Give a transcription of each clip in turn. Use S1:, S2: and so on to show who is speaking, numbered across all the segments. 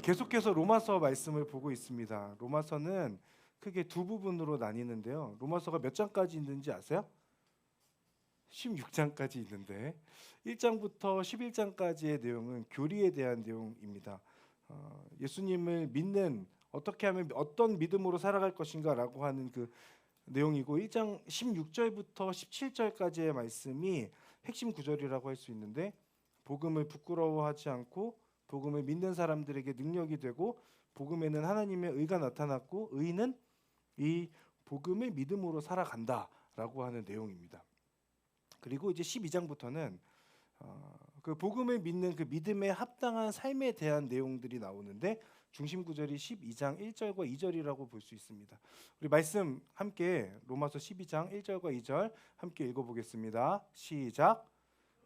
S1: 계속해서 로마서 말씀을 보고 있습니다. 로마서는 크게 두 부분으로 나뉘는데요. 로마서가 몇 장까지 있는지 아세요? 16장까지 있는데 1장부터 11장까지의 내용은 교리에 대한 내용입니다. 예수님을 믿는 어떻게 하면 어떤 믿음으로 살아갈 것인가라고 하는 그 내용이고 1장 16절부터 17절까지의 말씀이 핵심 구절이라고 할 수 있는데 복음을 부끄러워하지 않고 복음을 믿는 사람들에게 능력이 되고 복음에는 하나님의 의가 나타났고 의는 이 복음을 믿음으로 살아간다라고 하는 내용입니다. 그리고 이제 12장부터는 그 복음을 믿는 그 믿음에 합당한 삶에 대한 내용들이 나오는데 중심 구절이 12장 1절과 2절이라고 볼 수 있습니다. 우리 말씀 함께 로마서 12장 1절과 2절 함께 읽어보겠습니다. 시작.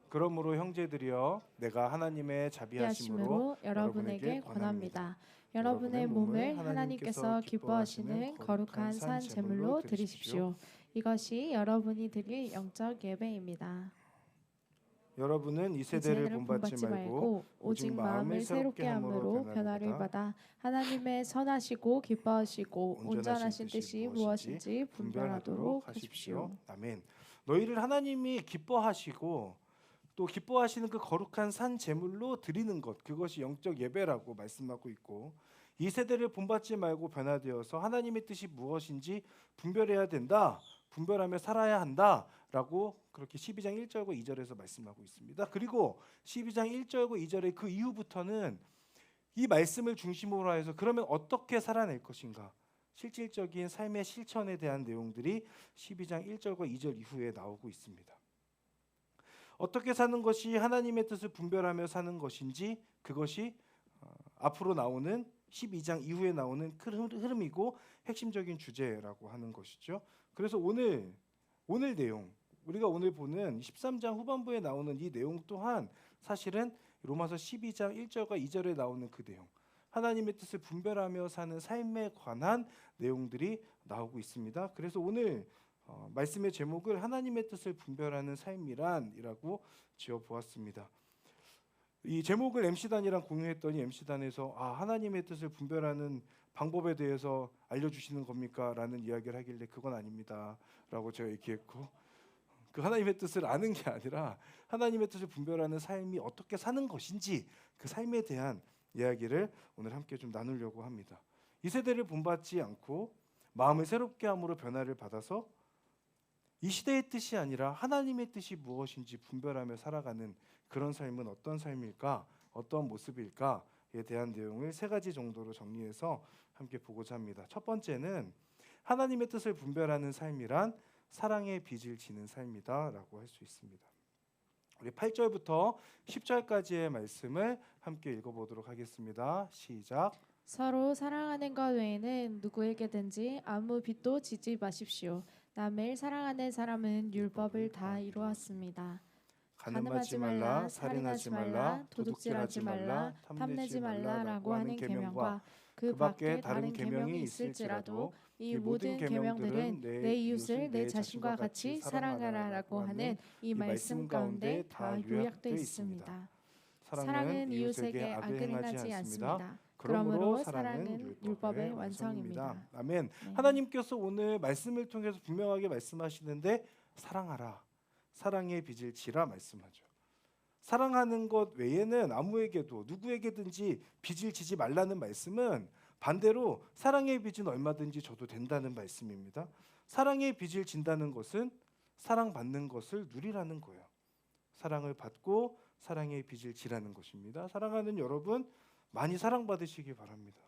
S1: 그러므로 형제들이여 내가 하나님의 자비하심으로
S2: 여러분에게 권합니다. 여러분의 몸을 하나님께서 기뻐하시는 거룩한 산 제물로 드리십시오. 이것이 여러분이 드릴 영적 예배입니다.
S1: 여러분은 이 세대를 본받지 말고 오직 마음을 새롭게 함으로 변화를 받아
S2: 하나님의 선하시고 기뻐하시고 온전하신 뜻이 무엇인지 분별하도록 하십시오.
S1: 아멘. 너희를 하나님이 기뻐하시고 또 기뻐하시는 그 거룩한 산 제물로 드리는 것, 그것이 영적 예배라고 말씀하고 있고 이 세대를 본받지 말고 변화되어서 하나님의 뜻이 무엇인지 분별해야 된다. 분별하며 살아야 한다라고 그렇게 12장 1절과 2절에서 말씀하고 있습니다. 그리고 12장 1절과 2절의 그 이후부터는 이 말씀을 중심으로 해서 그러면 어떻게 살아낼 것인가? 실질적인 삶의 실천에 대한 내용들이 12장 1절과 2절 이후에 나오고 있습니다. 어떻게 사는 것이 하나님의 뜻을 분별하며 사는 것인지 그것이 앞으로 나오는 12장 이후에 나오는 흐름이고 핵심적인 주제라고 하는 것이죠. 그래서 오늘 내용 우리가 오늘 보는 13장 후반부에 나오는 이 내용 또한 사실은 로마서 12장 1절과 2절에 나오는 그 내용 하나님의 뜻을 분별하며 사는 삶에 관한 내용들이 나오고 있습니다. 그래서 오늘 말씀의 제목을 하나님의 뜻을 분별하는 삶이란이라고 지어보았습니다. 이 제목을 MC단이랑 공유했더니 MC단에서 하나님의 뜻을 분별하는 방법에 대해서 알려주시는 겁니까? 라는 이야기를 하길래 그건 아닙니다 라고 제가 얘기했고 그 하나님의 뜻을 아는 게 아니라 하나님의 뜻을 분별하는 삶이 어떻게 사는 것인지 그 삶에 대한 이야기를 오늘 함께 좀 나누려고 합니다. 이 세대를 본받지 않고 마음을 새롭게 함으로 변화를 받아서 이 시대의 뜻이 아니라 하나님의 뜻이 무엇인지 분별하며 살아가는 그런 삶은 어떤 삶일까? 어떤 모습일까?에 대한 내용을 세 가지 정도로 정리해서 함께 보고자 합니다. 첫 번째는 하나님의 뜻을 분별하는 삶이란 사랑의 빚을 지는 삶이다 라고 할 수 있습니다. 우리 8절부터 10절까지의 말씀을 함께 읽어보도록 하겠습니다. 시작.
S2: 서로 사랑하는 것 외에는 누구에게든지 아무 빚도 지지 마십시오. 남을 사랑하는 사람은 율법을 다 이루었습니다. 간음하지 말라, 살인하지 말라, 도둑질하지 말라, 탐내지 말라라고 하는 계명과 그 밖에 다른 계명이 있을지라도 이 모든 계명들은 내 이웃을 내 자신과 같이 사랑하라라고 하는 이 말씀 가운데 다 요약되어 있습니다. 사랑은 이웃에게 악을 행하지 않습니다. 그러므로 사랑은 율법의 완성입니다.
S1: 아멘.
S2: 네.
S1: 하나님께서 오늘 말씀을 통해서 분명하게 말씀하시는데 사랑하라. 사랑의 빚을 지라 말씀하죠. 사랑하는 것 외에는 아무에게도 누구에게든지 빚을 지지 말라는 말씀은 반대로 사랑의 빚은 얼마든지 져도 된다는 말씀입니다. 사랑의 빚을 진다는 것은 사랑받는 것을 누리라는 거예요. 사랑을 받고 사랑의 빚을 지라는 것입니다. 사랑하는 여러분 많이 사랑받으시기 바랍니다.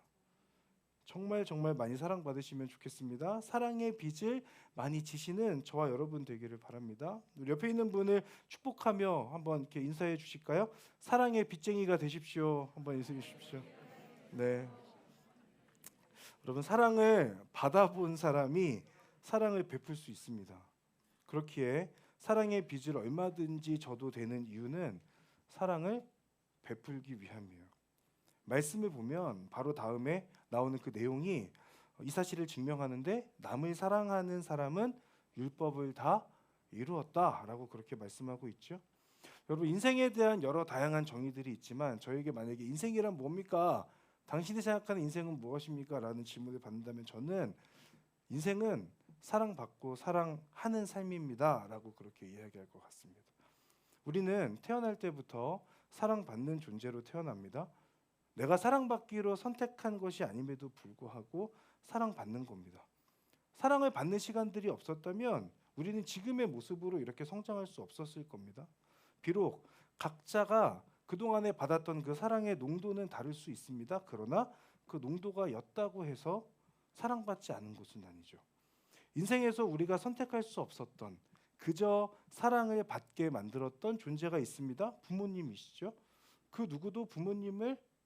S1: 정말 많이 사랑받으시면 좋겠습니다. 사랑의 빚을 많이 지시는 저와 여러분 되기를 바랍니다. 옆에 있는 분을 축복하며 한번 이렇게 인사해 주실까요? 사랑의 빚쟁이가 되십시오. 한번 인사해 주십시오. 네. 여러분 사랑을 받아본 사람이 사랑을 베풀 수 있습니다. 그렇기에 사랑의 빚을 얼마든지 져도 되는 이유는 사랑을 베풀기 위함이에요. 말씀을 보면 바로 다음에 나오는 그 내용이 이 사실을 증명하는데 남을 사랑하는 사람은 율법을 다 이루었다라고 그렇게 말씀하고 있죠. 여러분 인생에 대한 여러 다양한 정의들이 있지만 저에게 만약에 인생이란 뭡니까? 당신이 생각하는 인생은 무엇입니까? 라는 질문을 받는다면 저는 인생은 사랑받고 사랑하는 삶입니다. 라고 그렇게 이야기할 것 같습니다. 우리는 태어날 때부터 사랑받는 존재로 태어납니다. 내가 사랑받기로 선택한 것이 아님에도 불구하고 사랑받는 겁니다. 사랑을 받는 시간들이 없었다면 우리는 지금의 모습으로 이렇게 성장할 수 없었을 겁니다. 비록 각자가 그동안에 받았던 그 사랑의 농도는 다를 수 있습니다. 그러나 그 농도가 였다고 해서 사랑받지 않은 것은 아니죠. 인생에서 우리가 선택할 수 없었던 그저 사랑을 받게 만들었던 존재가 있습니다. 부모님이시죠. 그 누구도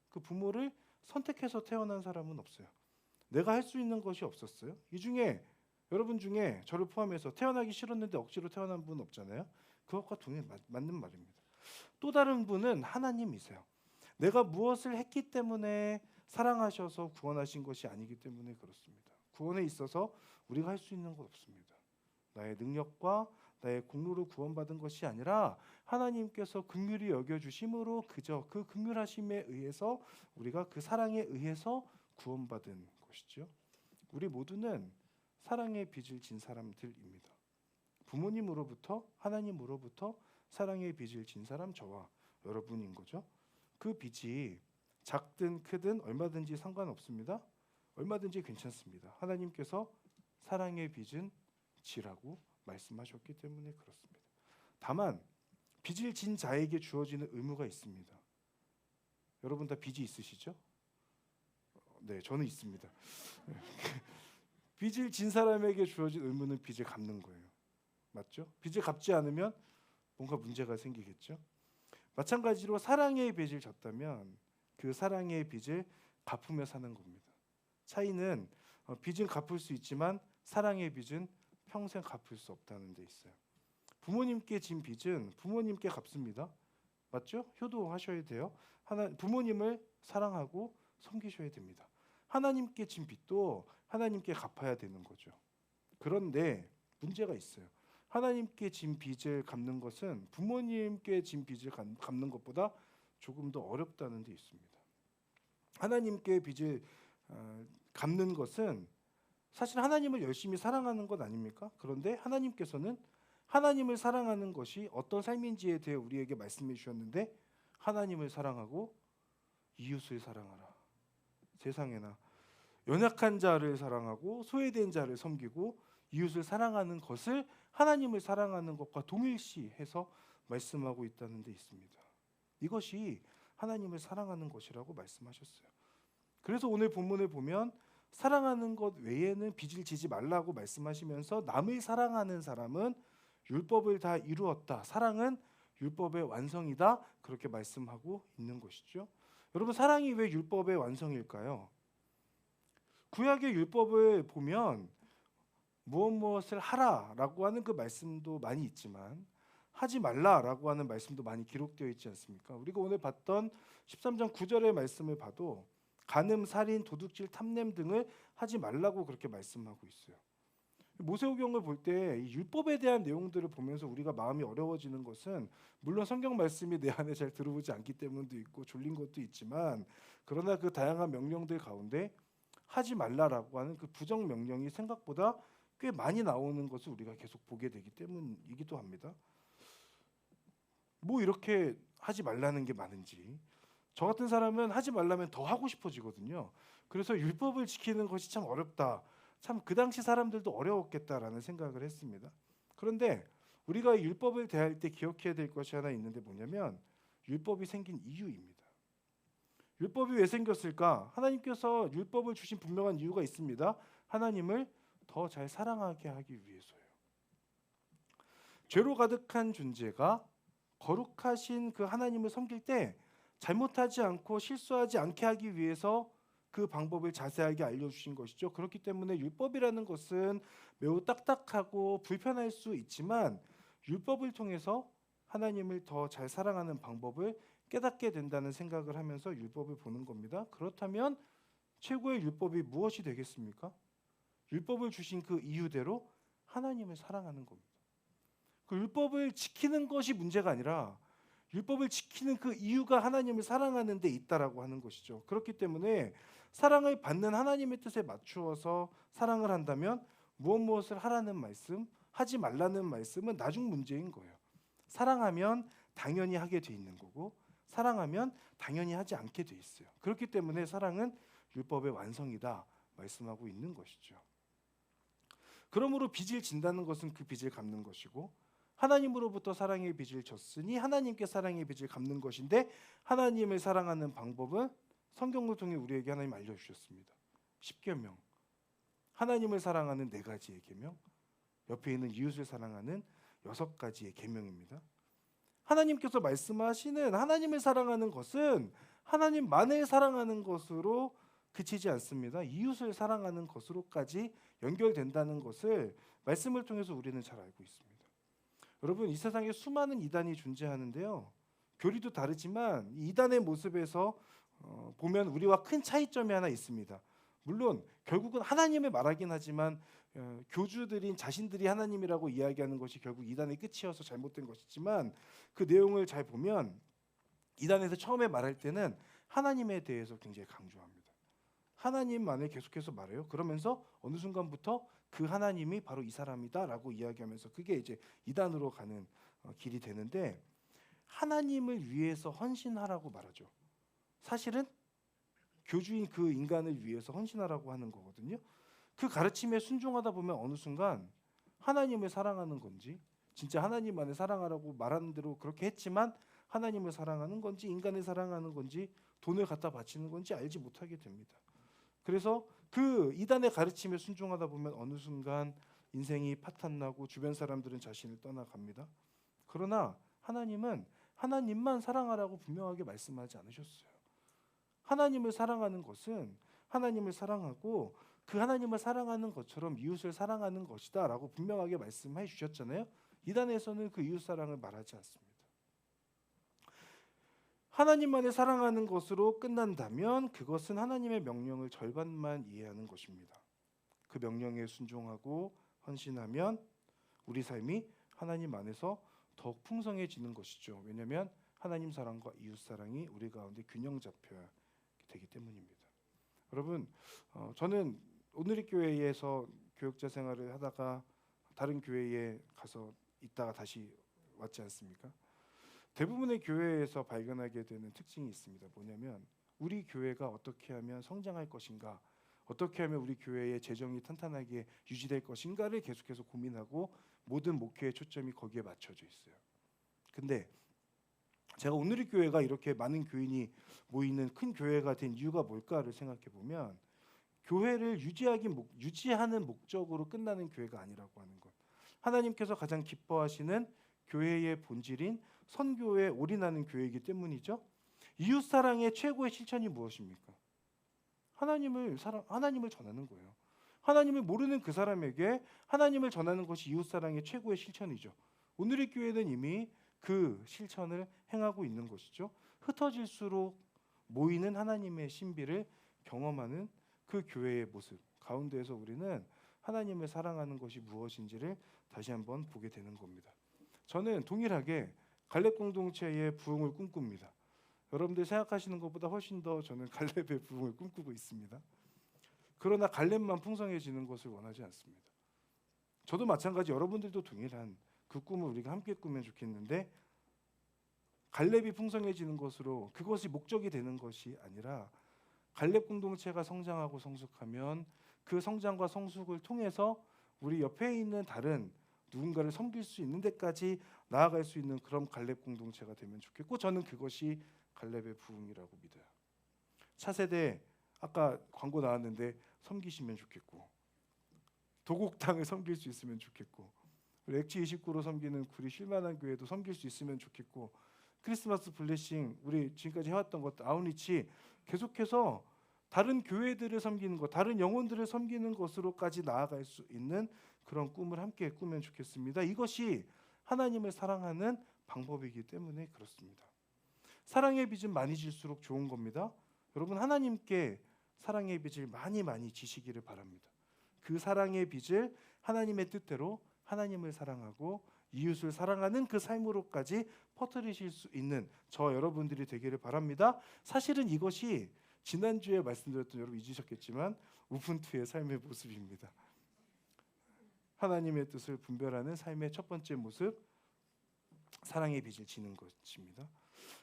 S1: 그 부모를 선택해서 태어난 사람은 없어요. 내가 할 수 있는 것이 없었어요. 이 중에 여러분 중에 저를 포함해서 태어나기 싫었는데 억지로 태어난 분 없잖아요. 그것과 맞는 말입니다. 또 다른 분은 하나님이세요. 내가 무엇을 했기 때문에 사랑하셔서 구원하신 것이 아니기 때문에 그렇습니다. 구원에 있어서 우리가 할 수 있는 것 없습니다. 나의 능력과 나의 공로로 구원받은 것이 아니라 하나님께서 긍휼히 여겨주심으로 그저 그 긍휼하심에 의해서 우리가 그 사랑에 의해서 구원받은 것이죠. 우리 모두는 사랑의 빚을 진 사람들입니다. 부모님으로부터 하나님으로부터 사랑의 빚을 진 사람 저와 여러분인 거죠. 그 빚이 작든 크든 얼마든지 상관없습니다. 얼마든지 괜찮습니다. 하나님께서 사랑의 빚은 지라고 말씀하셨기 때문에 그렇습니다. 다만 빚을 진 자에게 주어지는 의무가 있습니다. 여러분 다 빚이 있으시죠? 네, 저는 있습니다. 빚을 진 사람에게 주어진 의무는 빚을 갚는 거예요. 맞죠? 빚을 갚지 않으면 뭔가 문제가 생기겠죠. 마찬가지로 사랑의 빚을 졌다면 그 사랑의 빚을 갚으며 사는 겁니다. 차이는 빚은 갚을 수 있지만 사랑의 빚은 평생 갚을 수 없다는 데 있어요. 부모님께 진 빚은 부모님께 갚습니다. 맞죠? 효도하셔야 돼요. 부모님을 사랑하고 섬기셔야 됩니다. 하나님께 진 빚도 하나님께 갚아야 되는 거죠. 그런데 문제가 있어요. 하나님께 진 빚을 갚는 것은 부모님께 진 빚을 갚는 것보다 조금 더 어렵다는 데 있습니다. 하나님께 빚을 갚는 것은 사실 하나님을 열심히 사랑하는 것 아닙니까? 그런데 하나님께서는 하나님을 사랑하는 것이 어떤 삶인지에 대해 우리에게 말씀해 주셨는데 하나님을 사랑하고 이웃을 사랑하라. 세상에나 연약한 자를 사랑하고 소외된 자를 섬기고 이웃을 사랑하는 것을 하나님을 사랑하는 것과 동일시해서 말씀하고 있다는 데 있습니다. 이것이 하나님을 사랑하는 것이라고 말씀하셨어요. 그래서 오늘 본문을 보면 사랑하는 것 외에는 빚을 지지 말라고 말씀하시면서 남을 사랑하는 사람은 율법을 다 이루었다. 사랑은 율법의 완성이다. 그렇게 말씀하고 있는 것이죠. 여러분 사랑이 왜 율법의 완성일까요? 구약의 율법을 보면 무엇을 하라라고 하는 그 말씀도 많이 있지만 하지 말라라고 하는 말씀도 많이 기록되어 있지 않습니까? 우리가 오늘 봤던 13장 9절의 말씀을 봐도 간음, 살인, 도둑질, 탐냄 등을 하지 말라고 그렇게 말씀하고 있어요. 모세오경을 볼 때 이 율법에 대한 내용들을 보면서 우리가 마음이 어려워지는 것은 물론 성경 말씀이 내 안에 잘 들어오지 않기 때문도 있고 졸린 것도 있지만 그러나 그 다양한 명령들 가운데 하지 말라라고 하는 그 부정 명령이 생각보다 꽤 많이 나오는 것을 우리가 계속 보게 되기 때문이기도 합니다. 뭐 이렇게 하지 말라는 게 많은지 저 같은 사람은 하지 말라면 더 하고 싶어지거든요. 그래서 율법을 지키는 것이 참 어렵다. 참 그 당시 사람들도 어려웠겠다라는 생각을 했습니다. 그런데 우리가 율법을 대할 때 기억해야 될 것이 하나 있는데 뭐냐면 율법이 생긴 이유입니다. 율법이 왜 생겼을까? 하나님께서 율법을 주신 분명한 이유가 있습니다. 하나님을 더 잘 사랑하게 하기 위해서요. 죄로 가득한 존재가 거룩하신 그 하나님을 섬길 때 잘못하지 않고 실수하지 않게 하기 위해서 그 방법을 자세하게 알려주신 것이죠. 그렇기 때문에 율법이라는 것은 매우 딱딱하고 불편할 수 있지만 율법을 통해서 하나님을 더 잘 사랑하는 방법을 깨닫게 된다는 생각을 하면서 율법을 보는 겁니다. 그렇다면 최고의 율법이 무엇이 되겠습니까? 율법을 주신 그 이유대로 하나님을 사랑하는 겁니다. 그 율법을 지키는 것이 문제가 아니라 율법을 지키는 그 이유가 하나님을 사랑하는 데 있다라고 하는 것이죠. 그렇기 때문에 사랑을 받는 하나님의 뜻에 맞추어서 사랑을 한다면 무엇을 하라는 말씀, 하지 말라는 말씀은 나중 문제인 거예요. 사랑하면 당연히 하게 돼 있는 거고 사랑하면 당연히 하지 않게 돼 있어요. 그렇기 때문에 사랑은 율법의 완성이다 말씀하고 있는 것이죠. 그러므로 빚을 진다는 것은 그 빚을 갚는 것이고 하나님으로부터 사랑의 빚을 졌으니 하나님께 사랑의 빚을 갚는 것인데 하나님을 사랑하는 방법은 성경을 통해 우리에게 하나님 알려주셨습니다. 10계명, 하나님을 사랑하는 4가지의 계명, 옆에 있는 이웃을 사랑하는 6가지의 계명입니다. 하나님께서 말씀하시는 하나님을 사랑하는 것은 하나님만을 사랑하는 것으로 그치지 않습니다. 이웃을 사랑하는 것으로까지 연결된다는 것을 말씀을 통해서 우리는 잘 알고 있습니다. 여러분, 이 세상에 수많은 이단이 존재하는데요. 교리도 다르지만 이 이단의 모습에서 보면 우리와 큰 차이점이 하나 있습니다. 물론 결국은 하나님을 말하긴 하지만 교주들인 자신들이 하나님이라고 이야기하는 것이 결국 이단의 끝이어서 잘못된 것이지만 그 내용을 잘 보면 이단에서 처음에 말할 때는 하나님에 대해서 굉장히 강조합니다. 하나님만을 계속해서 말해요. 그러면서 어느 순간부터 그 하나님이 바로 이 사람이다라고 이야기하면서 그게 이제 이단으로 가는 길이 되는데 하나님을 위해서 헌신하라고 말하죠. 사실은 교주인 그 인간을 위해서 헌신하라고 하는 거거든요. 그 가르침에 순종하다 보면 어느 순간 하나님을 사랑하는 건지 진짜 하나님만을 사랑하라고 말하는 대로 그렇게 했지만 하나님을 사랑하는 건지 인간을 사랑하는 건지 돈을 갖다 바치는 건지 알지 못하게 됩니다. 그래서 그 이단의 가르침에 순종하다 보면 어느 순간 인생이 파탄나고 주변 사람들은 자신을 떠나갑니다. 그러나 하나님은 하나님만 사랑하라고 분명하게 말씀하지 않으셨어요. 하나님을 사랑하는 것은 하나님을 사랑하고 그 하나님을 사랑하는 것처럼 이웃을 사랑하는 것이다라고 분명하게 말씀해 주셨잖아요. 이단에서는 그 이웃 사랑을 말하지 않습니다. 하나님만을 사랑하는 것으로 끝난다면 그것은 하나님의 명령을 절반만 이해하는 것입니다. 그 명령에 순종하고 헌신하면 우리 삶이 하나님 안에서 더욱 풍성해지는 것이죠. 왜냐하면 하나님 사랑과 이웃 사랑이 우리 가운데 균형 잡혀야 되기 때문입니다. 여러분, 저는 오늘의 교회에서 교육자 생활을 하다가 다른 교회에 가서 있다가 다시 왔지 않습니까? 대부분의 교회에서 발견하게 되는 특징이 있습니다. 뭐냐면 우리 교회가 어떻게 하면 성장할 것인가, 어떻게 하면 우리 교회의 재정이 탄탄하게 유지될 것인가를 계속해서 고민하고 모든 목회의 초점이 거기에 맞춰져 있어요. 근데 제가 오늘의 교회가 이렇게 많은 교인이 모이는 큰 교회가 된 이유가 뭘까를 생각해 보면 교회를 유지하는 목적으로 끝나는 교회가 아니라고 하는 것. 하나님께서 가장 기뻐하시는 교회의 본질인 선교에 올인하는 교회이기 때문이죠. 이웃 사랑의 최고의 실천이 무엇입니까? 하나님을 전하는 거예요. 하나님을 모르는 그 사람에게 하나님을 전하는 것이 이웃 사랑의 최고의 실천이죠. 오늘의 교회는 이미 그 실천을 행하고 있는 것이죠. 흩어질수록 모이는 하나님의 신비를 경험하는 그 교회의 모습 가운데에서 우리는 하나님을 사랑하는 것이 무엇인지를 다시 한번 보게 되는 겁니다. 저는 동일하게 갈렙 공동체의 부흥을 꿈꿉니다. 여러분들 생각하시는 것보다 훨씬 더 저는 갈렙의 부흥을 꿈꾸고 있습니다. 그러나 갈렙만 풍성해지는 것을 원하지 않습니다. 저도 마찬가지, 여러분들도 동일한 그 꿈을 우리가 함께 꾸면 좋겠는데 갈렙이 풍성해지는 것으로 그것이 목적이 되는 것이 아니라 갈렙 공동체가 성장하고 성숙하면 그 성장과 성숙을 통해서 우리 옆에 있는 다른 누군가를 섬길 수 있는 데까지 나아갈 수 있는 그런 갈렙 공동체가 되면 좋겠고 저는 그것이 갈렙의 부흥이라고 믿어요. 차세대 아까 광고 나왔는데 섬기시면 좋겠고 도곡탕을 섬길 수 있으면 좋겠고 우리 엑지 29로 섬기는 우리 쉴만한 교회도 섬길 수 있으면 좋겠고 크리스마스 블레싱 우리 지금까지 해왔던 것 아웃리치 계속해서 다른 교회들을 섬기는 것, 다른 영혼들을 섬기는 것으로까지 나아갈 수 있는 그런 꿈을 함께 꾸면 좋겠습니다. 이것이 하나님을 사랑하는 방법이기 때문에 그렇습니다. 사랑의 빚은 많이 질수록 좋은 겁니다. 여러분 하나님께 사랑의 빚을 많이 지시기를 바랍니다. 그 사랑의 빚을 하나님의 뜻대로 하나님을 사랑하고 이웃을 사랑하는 그 삶으로까지 퍼뜨리실 수 있는 저 여러분들이 되기를 바랍니다. 사실은 이것이 지난주에 말씀드렸던, 여러분 잊으셨겠지만 우분투의 삶의 모습입니다. 하나님의 뜻을 분별하는 삶의 첫 번째 모습, 사랑의 빚을 지는 것입니다.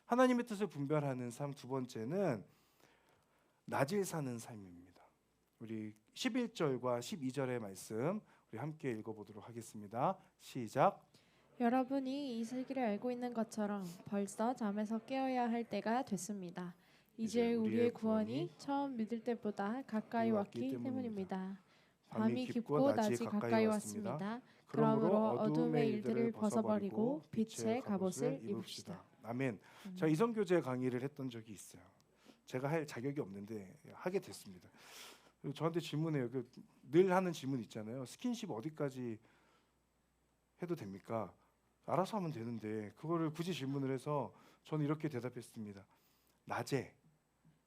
S1: 하나님의 뜻을 분별하는 삶 두 번째는 낮을 사는 삶입니다. 우리 11절과 12절의 말씀 우리 함께 읽어보도록 하겠습니다. 시작.
S2: 여러분이 이 슬기를 알고 있는 것처럼 벌써 잠에서 깨어야 할 때가 됐습니다. 이제 우리의 구원이 처음 믿을 때보다 가까이 왔기 때문입니다. 밤이 깊고 낮이 가까이 왔습니다. 그러므로 어둠의 일들을 벗어버리고 빛의 갑옷을 입읍시다.
S1: 아멘. 제가 이성교제 강의를 했던 적이 있어요. 제가 할 자격이 없는데 하게 됐습니다. 저한테 질문해요. 늘 하는 질문 있잖아요. 스킨십 어디까지 해도 됩니까? 알아서 하면 되는데 그거를 굳이 질문을 해서 저는 이렇게 대답했습니다. 낮에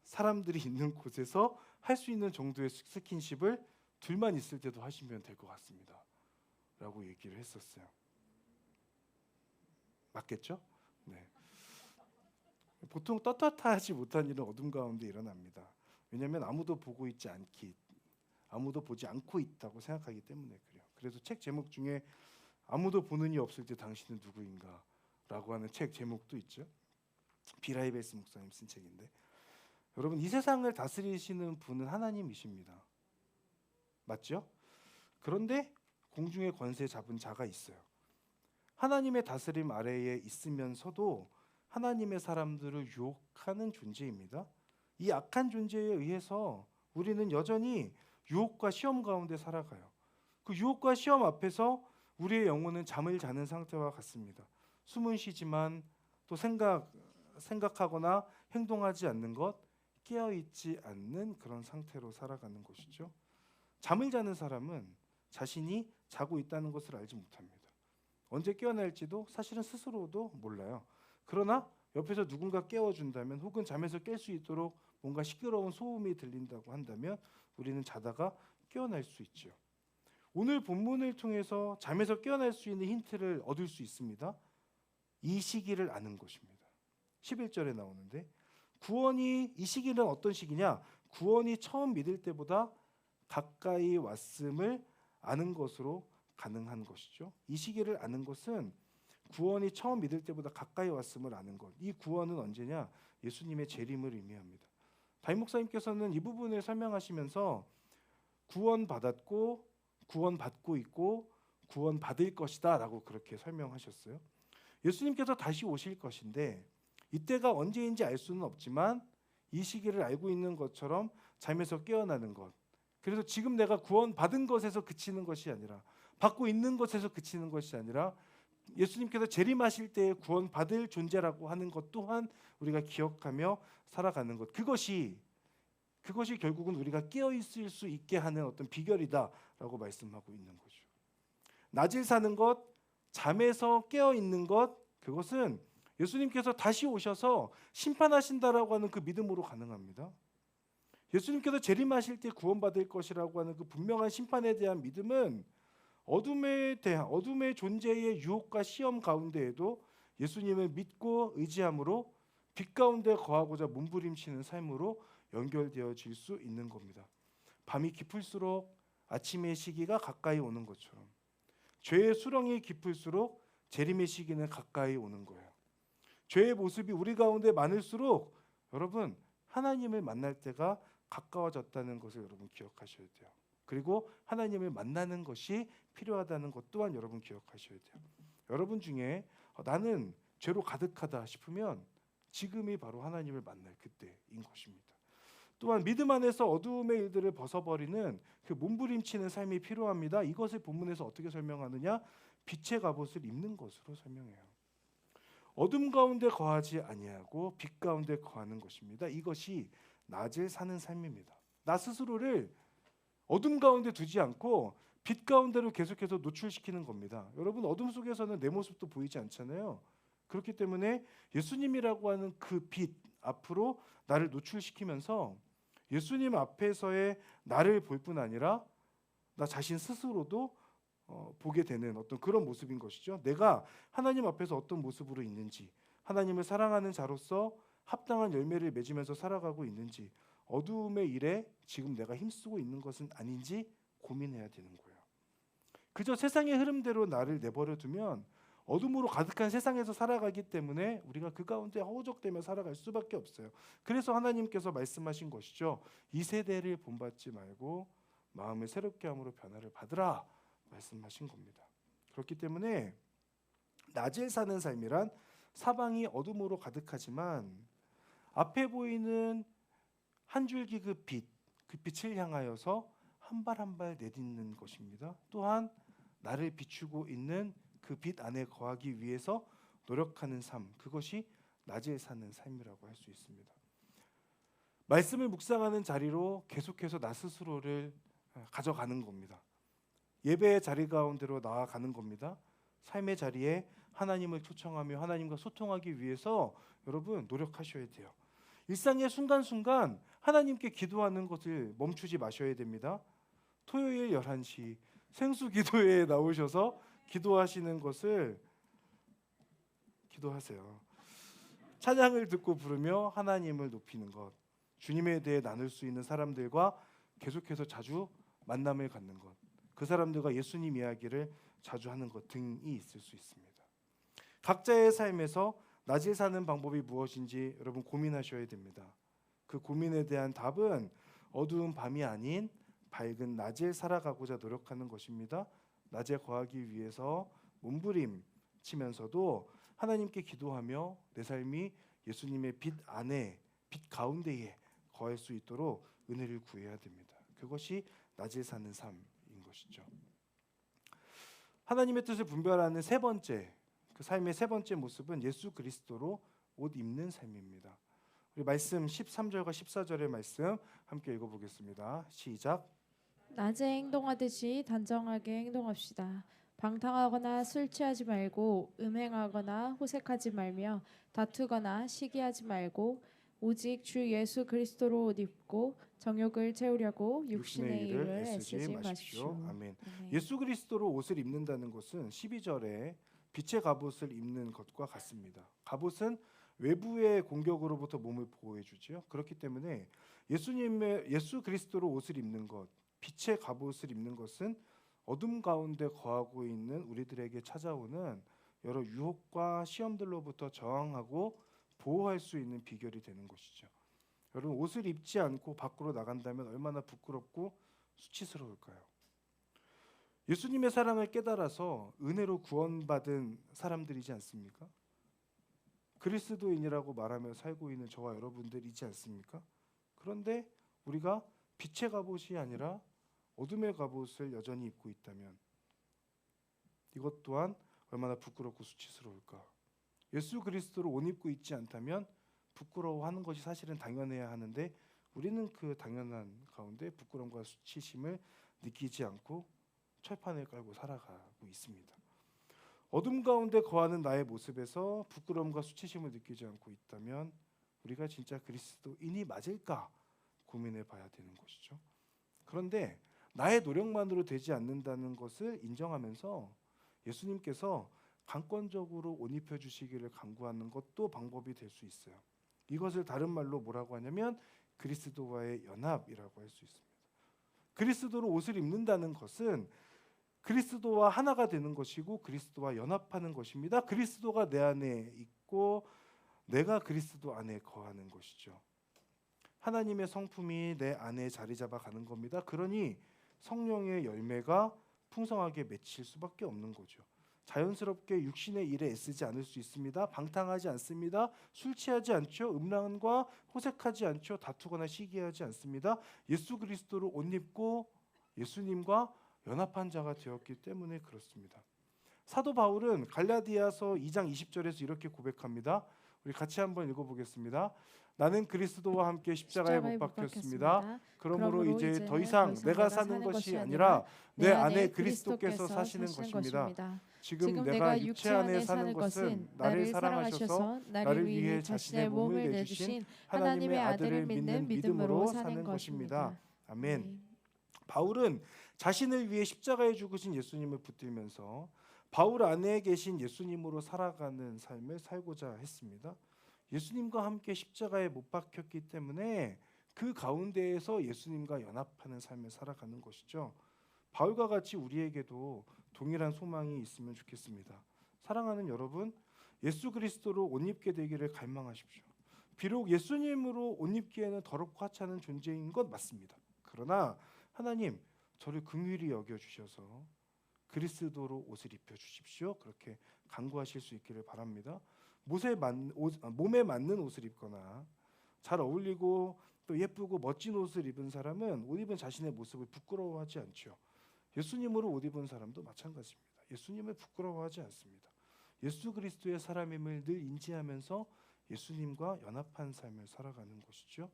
S1: 사람들이 있는 곳에서 할 수 있는 정도의 스킨십을 둘만 있을 때도 하시면 될 것 같습니다. 라고 얘기를 했었어요. 맞겠죠? 네. 보통 떳떳하지 못한 일은 어둠 가운데 일어납니다. 왜냐하면 아무도 보고 있지 않기, 아무도 보지 않고 있다고 생각하기 때문에 그래요. 그래서 책 제목 중에 아무도 보는 이 없을 때 당신은 누구인가 라고 하는 책 제목도 있죠. 비라이베스 목사님 쓴 책인데, 여러분 이 세상을 다스리시는 분은 하나님이십니다. 맞죠? 그런데 공중의 권세 잡은 자가 있어요. 하나님의 다스림 아래에 있으면서도 하나님의 사람들을 유혹하는 존재입니다. 이 악한 존재에 의해서 우리는 여전히 유혹과 시험 가운데 살아가요. 그 유혹과 시험 앞에서 우리의 영혼은 잠을 자는 상태와 같습니다. 숨은 쉬지만 또 생각하거나 행동하지 않는 것, 깨어있지 않는 그런 상태로 살아가는 것이죠. 잠을 자는 사람은 자신이 자고 있다는 것을 알지 못합니다. 언제 깨어날지도 사실은 스스로도 몰라요. 그러나 옆에서 누군가 깨워준다면, 혹은 잠에서 깰 수 있도록 뭔가 시끄러운 소음이 들린다고 한다면 우리는 자다가 깨어날 수 있죠. 오늘 본문을 통해서 잠에서 깨어날 수 있는 힌트를 얻을 수 있습니다. 이 시기를 아는 것입니다. 11절에 나오는데, 구원이, 이 시기는 어떤 시기냐? 구원이 처음 믿을 때보다 가까이 왔음을 아는 것으로 가능한 것이죠. 이 시기를 아는 것은 구원이 처음 믿을 때보다 가까이 왔음을 아는 것. 이 구원은 언제냐? 예수님의 재림을 의미합니다. 담임 목사님께서는 이 부분을 설명하시면서 구원받았고 구원받고 있고 구원받을 것이다 라고 그렇게 설명하셨어요. 예수님께서 다시 오실 것인데 이때가 언제인지 알 수는 없지만 이 시기를 알고 있는 것처럼 잠에서 깨어나는 것, 그래서 지금 내가 구원받은 것에서 그치는 것이 아니라, 받고 있는 것에서 그치는 것이 아니라 예수님께서 재림하실 때에 구원받을 존재라고 하는 것 또한 우리가 기억하며 살아가는 것, 그것이 결국은 우리가 깨어있을 수 있게 하는 어떤 비결이다라고 말씀하고 있는 거죠. 낮을 사는 것, 잠에서 깨어있는 것, 그것은 예수님께서 다시 오셔서 심판하신다라고 하는 그 믿음으로 가능합니다. 예수님께서 재림하실 때 구원받을 것이라고 하는 그 분명한 심판에 대한 믿음은 어둠의 존재의 유혹과 시험 가운데에도 예수님을 믿고 의지함으로 빛 가운데 거하고자 몸부림치는 삶으로 연결되어질 수 있는 겁니다. 밤이 깊을수록 아침의 시기가 가까이 오는 것처럼 죄의 수렁이 깊을수록 재림의 시기는 가까이 오는 거예요. 죄의 모습이 우리 가운데 많을수록 여러분 하나님을 만날 때가 가까워졌다는 것을 여러분 기억하셔야 돼요. 그리고 하나님을 만나는 것이 필요하다는 것 또한 여러분 기억하셔야 돼요. 여러분 중에 나는 죄로 가득하다 싶으면 지금이 바로 하나님을 만날 그때인 것입니다. 또한 믿음 안에서 어두움의 일들을 벗어버리는 그 몸부림치는 삶이 필요합니다. 이것을 본문에서 어떻게 설명하느냐? 빛의 갑옷을 입는 것으로 설명해요. 어둠 가운데 거하지 아니하고 빛 가운데 거하는 것입니다. 이것이 낮을 사는 삶입니다. 나 스스로를 어둠 가운데 두지 않고 빛 가운데로 계속해서 노출시키는 겁니다. 여러분 어둠 속에서는 내 모습도 보이지 않잖아요. 그렇기 때문에 예수님이라고 하는 그 빛 앞으로 나를 노출시키면서 예수님 앞에서의 나를 볼 뿐 아니라 나 자신 스스로도 보게 되는 어떤 그런 모습인 것이죠. 내가 하나님 앞에서 어떤 모습으로 있는지, 하나님을 사랑하는 자로서 합당한 열매를 맺으면서 살아가고 있는지, 어두움의 일에 지금 내가 힘쓰고 있는 것은 아닌지 고민해야 되는 거예요. 그저 세상의 흐름대로 나를 내버려 두면 어둠으로 가득한 세상에서 살아가기 때문에 우리가 그 가운데 허우적대며 살아갈 수밖에 없어요. 그래서 하나님께서 말씀하신 것이죠. 이 세대를 본받지 말고 마음을 새롭게 함으로 변화를 받으라 말씀하신 겁니다. 그렇기 때문에 낮에 사는 삶이란 사방이 어둠으로 가득하지만 앞에 보이는 한 줄기 그 빛을 향하여서 한 발 한 발 내딛는 것입니다. 또한 나를 비추고 있는 그 빛 안에 거하기 위해서 노력하는 삶, 그것이 낮에 사는 삶이라고 할 수 있습니다. 말씀을 묵상하는 자리로 계속해서 나 스스로를 가져가는 겁니다. 예배의 자리 가운데로 나아가는 겁니다. 삶의 자리에 하나님을 초청하며 하나님과 소통하기 위해서 여러분 노력하셔야 돼요. 일상의 순간순간 하나님께 기도하는 것을 멈추지 마셔야 됩니다. 토요일 11시 생수 기도회에 나오셔서 기도하시는 것을 기도하세요. 찬양을 듣고 부르며 하나님을 높이는 것, 주님에 대해 나눌 수 있는 사람들과 계속해서 자주 만남을 갖는 것, 그 사람들과 예수님 이야기를 자주 하는 것 등이 있을 수 있습니다. 각자의 삶에서 낮에 사는 방법이 무엇인지 여러분 고민하셔야 됩니다. 그 고민에 대한 답은 어두운 밤이 아닌 밝은 낮에 살아가고자 노력하는 것입니다. 낮에 거하기 위해서 몸부림치면서도 하나님께 기도하며 내 삶이 예수님의 빛 안에, 빛 가운데에 거할 수 있도록 은혜를 구해야 됩니다. 그것이 낮에 사는 삶인 것이죠. 하나님의 뜻을 분별하는 세 번째, 그 삶의 세 번째 모습은 예수 그리스도로 옷 입는 삶입니다. 우리 말씀 13절과 14절의 말씀 함께 읽어보겠습니다. 시작.
S2: 낮에 행동하듯이 단정하게 행동합시다. 방탕하거나 술 취하지 말고 음행하거나 호색하지 말며 다투거나 시기하지 말고 오직 주 예수 그리스도로 옷 입고 정욕을 채우려고 육신의 일을 애쓰지 마십시오.
S1: 아멘.
S2: 아멘.
S1: 예수 그리스도로 옷을 입는다는 것은 12절에 빛의 갑옷을 입는 것과 같습니다. 갑옷은 외부의 공격으로부터 몸을 보호해 주지요. 그렇기 때문에 예수 그리스도로 옷을 입는 것, 빛의 갑옷을 입는 것은 어둠 가운데 거하고 있는 우리들에게 찾아오는 여러 유혹과 시험들로부터 저항하고 보호할 수 있는 비결이 되는 것이죠. 여러분, 옷을 입지 않고 밖으로 나간다면 얼마나 부끄럽고 수치스러울까요? 예수님의 사랑을 깨달아서 은혜로 구원받은 사람들이지 않습니까? 그리스도인이라고 말하며 살고 있는 저와 여러분들이지 않습니까? 그런데 우리가 빛의 갑옷이 아니라 어둠의 갑옷을 여전히 입고 있다면 이것 또한 얼마나 부끄럽고 수치스러울까? 예수 그리스도로 옷 입고 있지 않다면 부끄러워하는 것이 사실은 당연해야 하는데 우리는 그 당연한 가운데 부끄러움과 수치심을 느끼지 않고 철판을 깔고 살아가고 있습니다. 어둠 가운데 거하는 나의 모습에서 부끄러움과 수치심을 느끼지 않고 있다면 우리가 진짜 그리스도인이 맞을까 고민해 봐야 되는 것이죠. 그런데 나의 노력만으로 되지 않는다는 것을 인정하면서 예수님께서 강권적으로 옷 입혀 주시기를 간구하는 것도 방법이 될 수 있어요. 이것을 다른 말로 뭐라고 하냐면 그리스도와의 연합이라고 할 수 있습니다. 그리스도로 옷을 입는다는 것은 그리스도와 하나가 되는 것이고 그리스도와 연합하는 것입니다. 그리스도가 내 안에 있고 내가 그리스도 안에 거하는 것이죠. 하나님의 성품이 내 안에 자리 잡아가는 겁니다. 그러니 성령의 열매가 풍성하게 맺힐 수밖에 없는 거죠. 자연스럽게 육신의 일에 애쓰지 않을 수 있습니다. 방탕하지 않습니다. 술 취하지 않죠. 음란과 호색하지 않죠. 다투거나 시기하지 않습니다. 예수 그리스도로 옷 입고 예수님과 연합한 자가 되었기 때문에 그렇습니다. 사도 바울은 갈라디아서 2장 20절에서 이렇게 고백합니다. 우리 같이 한번 읽어보겠습니다. 나는 그리스도와 함께 십자가에 못 박혔습니다. 그러므로 이제 더 이상 내가 사는 것이 아니라 내 안에 그리스도께서 사시는 것입니다. 지금 내가 육체 안에 사는 것은 나를 사랑하셔서 나를 위해 자신의 몸을 내주신 하나님의 아들을 믿는 믿음으로 사는 것입니다. 아멘. 바울은 자신을 위해 십자가에 죽으신 예수님을 붙들면서 바울 안에 계신 예수님으로 살아가는 삶을 살고자 했습니다. 예수님과 함께 십자가에 못 박혔기 때문에 그 가운데에서 예수님과 연합하는 삶을 살아가는 것이죠. 바울과 같이 우리에게도 동일한 소망이 있으면 좋겠습니다. 사랑하는 여러분, 예수 그리스도로 옷 입게 되기를 갈망하십시오. 비록 예수님으로 옷 입기에는 더럽고 하찮은 존재인 것 맞습니다. 그러나 하나님 저를 긍휼히 여겨 주셔서 그리스도로 옷을 입혀 주십시오. 그렇게 간구하실 수 있기를 바랍니다. 몸에 맞는 옷을 입거나 잘 어울리고 또 예쁘고 멋진 옷을 입은 사람은 옷 입은 자신의 모습을 부끄러워하지 않죠. 예수님으로 옷 입은 사람도 마찬가지입니다. 예수님을 부끄러워하지 않습니다. 예수 그리스도의 사람임을 늘 인지하면서 예수님과 연합한 삶을 살아가는 것이죠.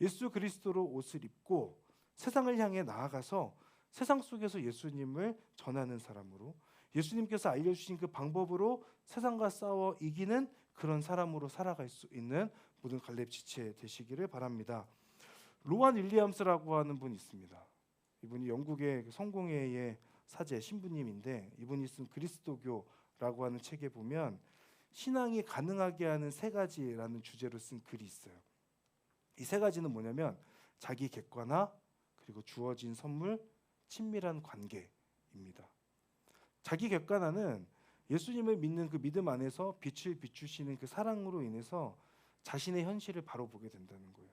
S1: 예수 그리스도로 옷을 입고 세상을 향해 나아가서 세상 속에서 예수님을 전하는 사람으로, 예수님께서 알려주신 그 방법으로 세상과 싸워 이기는 그런 사람으로 살아갈 수 있는 모든 갈렙 지체 되시기를 바랍니다. 로안 윌리엄스라고 하는 분이 있습니다. 이분이 영국의 성공회의 사제 신부님인데, 이분이 쓴 그리스도교라고 하는 책에 보면 신앙이 가능하게 하는 세 가지라는 주제로 쓴 글이 있어요. 이 세 가지는 뭐냐면 자기 객관화, 그리고 주어진 선물, 친밀한 관계입니다. 자기 객관화는 예수님을 믿는 그 믿음 안에서 빛을 비추시는 그 사랑으로 인해서 자신의 현실을 바로 보게 된다는 거예요.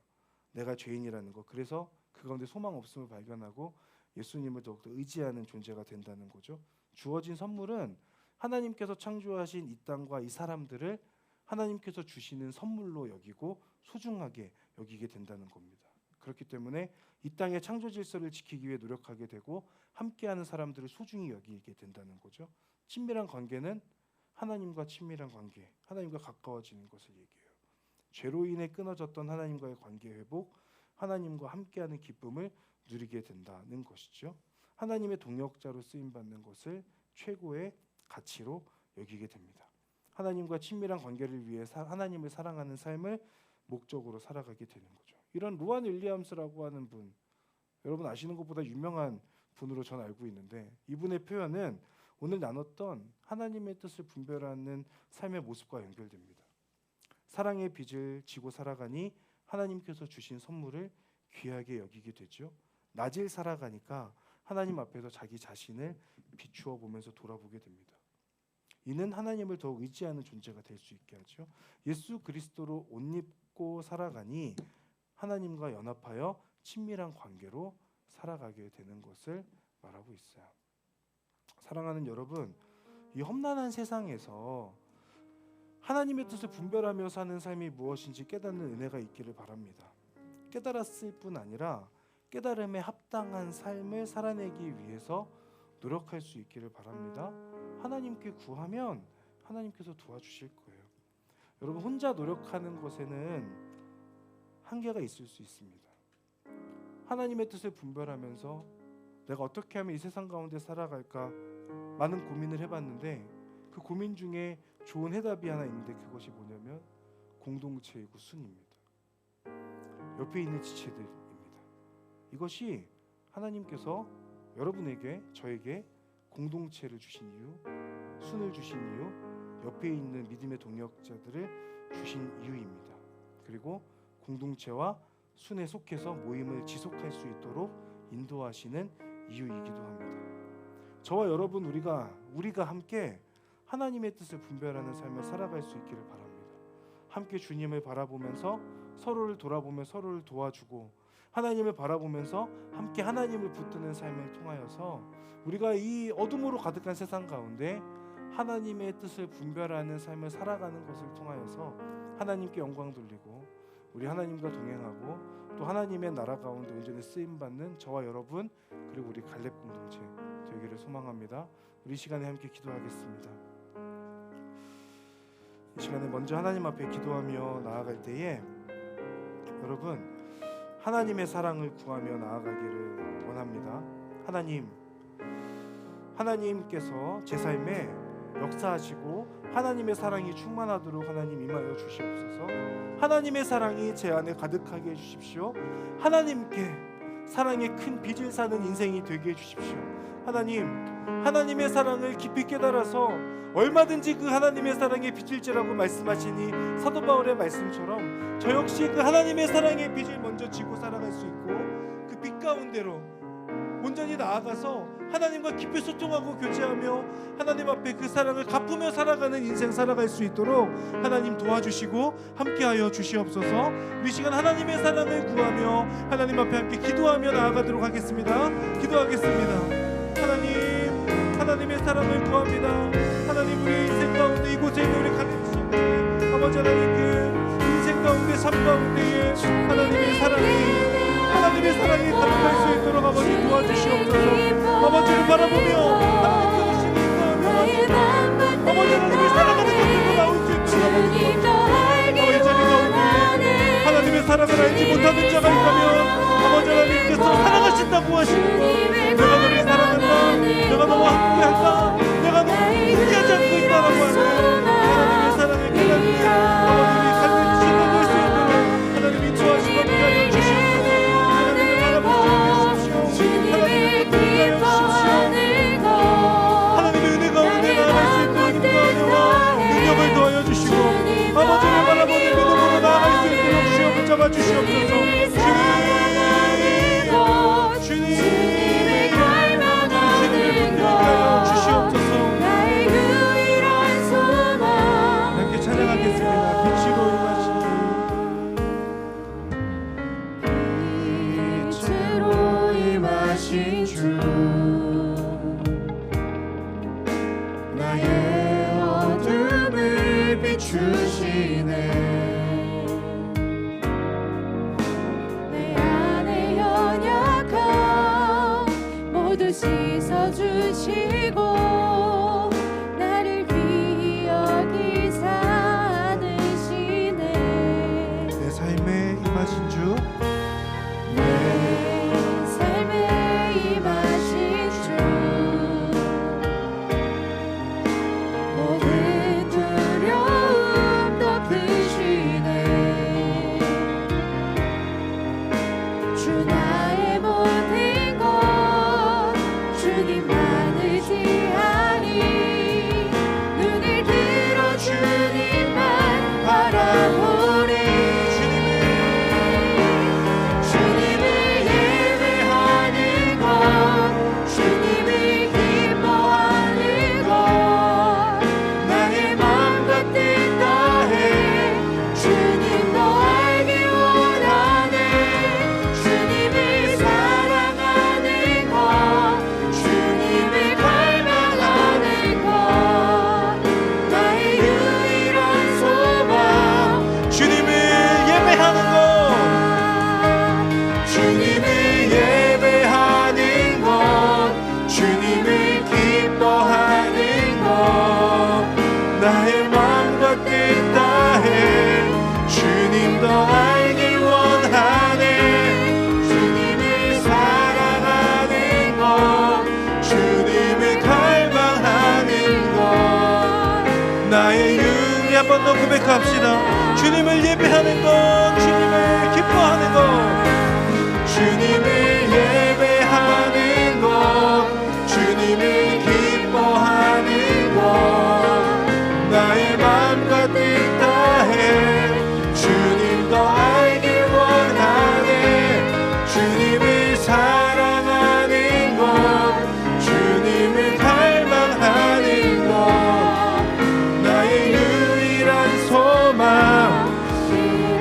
S1: 내가 죄인이라는 거. 그래서 그 가운데 소망 없음을 발견하고 예수님을 더욱더 의지하는 존재가 된다는 거죠. 주어진 선물은 하나님께서 창조하신 이 땅과 이 사람들을 하나님께서 주시는 선물로 여기고 소중하게 여기게 된다는 겁니다. 그렇기 때문에 이 땅의 창조 질서를 지키기 위해 노력하게 되고 함께하는 사람들을 소중히 여기게 된다는 거죠. 친밀한 관계는 하나님과 친밀한 관계, 하나님과 가까워지는 것을 얘기해요. 죄로 인해 끊어졌던 하나님과의 관계 회복, 하나님과 함께하는 기쁨을 누리게 된다는 것이죠. 하나님의 동역자로 쓰임 받는 것을 최고의 가치로 여기게 됩니다. 하나님과 친밀한 관계를 위해 하나님을 사랑하는 삶을 목적으로 살아가게 되는 거죠. 이런 로안 윌리엄스라고 하는 분, 여러분 아시는 것보다 유명한 분으로 전 알고 있는데, 이분의 표현은 오늘 나눴던 하나님의 뜻을 분별하는 삶의 모습과 연결됩니다. 사랑의 빚을 지고 살아가니 하나님께서 주신 선물을 귀하게 여기게 되죠. 낮을 살아가니까 하나님 앞에서 자기 자신을 비추어 보면서 돌아보게 됩니다. 이는 하나님을 더 의지하는 존재가 될 수 있게 하죠. 예수 그리스도로 옷 입고 살아가니 하나님과 연합하여 친밀한 관계로 살아가게 되는 것을 말하고 있어요. 사랑하는 여러분, 이 험난한 세상에서 하나님의 뜻을 분별하며 사는 삶이 무엇인지 깨닫는 은혜가 있기를 바랍니다. 깨달았을 뿐 아니라 깨달음에 합당한 삶을 살아내기 위해서 노력할 수 있기를 바랍니다. 하나님께 구하면 하나님께서 도와주실 거예요. 여러분, 혼자 노력하는 것에는 한계가 있을 수 있습니다. 하나님의 뜻을 분별하면서 내가 어떻게 하면 이 세상 가운데 살아갈까 많은 고민을 해봤는데, 그 고민 중에 좋은 해답이 하나 있는데 그것이 뭐냐면 공동체이고 순입니다. 옆에 있는 지체들입니다. 이것이 하나님께서 여러분에게, 저에게 공동체를 주신 이유, 순을 주신 이유, 옆에 있는 믿음의 동역자들을 주신 이유입니다. 그리고 공동체와 순에 속해서 모임을 지속할 수 있도록 인도하시는 이유이기도 합니다. 저와 여러분, 우리가 함께 하나님의 뜻을 분별하는 삶을 살아갈 수 있기를 바랍니다. 함께 주님을 바라보면서 서로를 돌아보며 서로를 도와주고, 하나님을 바라보면서 함께 하나님을 붙드는 삶을 통하여서 우리가 이 어둠으로 가득한 세상 가운데 하나님의 뜻을 분별하는 삶을 살아가는 것을 통하여서 하나님께 영광 돌리고 우리 하나님과 동행하고 또 하나님의 나라 가운데 온전히 쓰임받는 저와 여러분, 그리고 우리 갈렙 공동체 되기를 소망합니다. 우리 시간에 함께 기도하겠습니다. 이 시간에 먼저 하나님 앞에 기도하며 나아갈 때에 여러분, 하나님의 사랑을 구하며 나아가기를 원합니다. 하나님께서 제 삶에 역사하시고 하나님의 사랑이 충만하도록 하나님 임하여 주시옵소서. 하나님의 사랑이 제 안에 가득하게 해주십시오. 하나님께 사랑의 큰 빚을 사는 인생이 되게 해주십시오. 하나님, 하나님의 사랑을 깊이 깨달아서 얼마든지 그 하나님의 사랑의 빚을지라고 말씀하시니 사도 바울의 말씀처럼 저 역시 그 하나님의 사랑의 빚을 먼저 지고 살아갈 수 있고 그 빚 가운데로 온전히 나아가서 하나님과 깊이 소통하고 교제하며 하나님 앞에 그 사랑을 갚으며 살아가는 인생 살아갈 수 있도록 하나님 도와주시고 함께하여 주시옵소서. 이 시간 하나님의 사랑을 구하며 하나님 앞에 함께 기도하며 나아가도록 하겠습니다. 기도하겠습니다. 하나님의 사랑을 구합니다. 하나님, 우리 인생 가운데 이곳에 있는 우리 가정의 아버지 하나님, 그 인생 가운데 삶 가운데에 하나님의 사랑이 가득할 수 있도록 아버지 도와주시옵소서. 아버지를 바라보며 하나님께서 신뢰하며 아버지 하나님을 사랑하는 것들도 나올 수 있도록 아버지 도와주시옵소서. 이 자리 가운데 하나님의 사랑을 알지 못하는 자가 있다면 아버지 하나님께서 사랑하신다고 하시고 내가 너를 사랑한다, 내가 너와 함께한다, 내가 너를 포기하지 않고 있다라고 하는 하나님의 사랑을 깨닫는 아버지의 삶을 지켜낼 수 있도록 하나님 인도하시고 함께하여 주시옵소서. 하나님을 바라보시고 계십시오. 하나님을 함께하여 주십시오. 하나님의 은혜 가운데 나아갈 수 있도록 인도하여와 능력을 더하여 주시고 아버지를 바라보는 믿음으로 나아갈 수 있도록 주여 붙잡아 주시옵소서.
S2: 씻어주시고 나를 귀히 여기 사느시네.
S1: 내 삶에 임하신 주,
S2: 내 삶에 임하신 주, 모든 두려움 덮으시네. 주 나의 모든 것 주님만 의지하니 눈을 들어 주님만 바라보리. 주님을 예배하는 것, 주님을 기뻐하는 것, 나의 마음과 뜻 다해 주님 더 알기 원하네. 주님을 사랑하는 것, 주님을 갈망하는 것, 나의 유일한 소망.
S1: 주님을 예배하는 것,
S2: 주님을 예배하는 것, 주님을 기뻐하는 것,
S1: 나의 마음과 뜻 다해 주님 더 알기 원하네.
S2: 주님을
S1: 사랑하는 것, 주님을 갈망하는 것, 나의 유일한 번 더 고백합시다. 주님을 예배하는 것, 주님을 기뻐하는 것, 주님을 예배하는 것, 주님을 기뻐하는 것, 나의 마음과 뜻 다해 주님 더 알기 원하네. 주님을 사랑하는 것, 주님을 갈망하는 것, 나의 유일한 소망.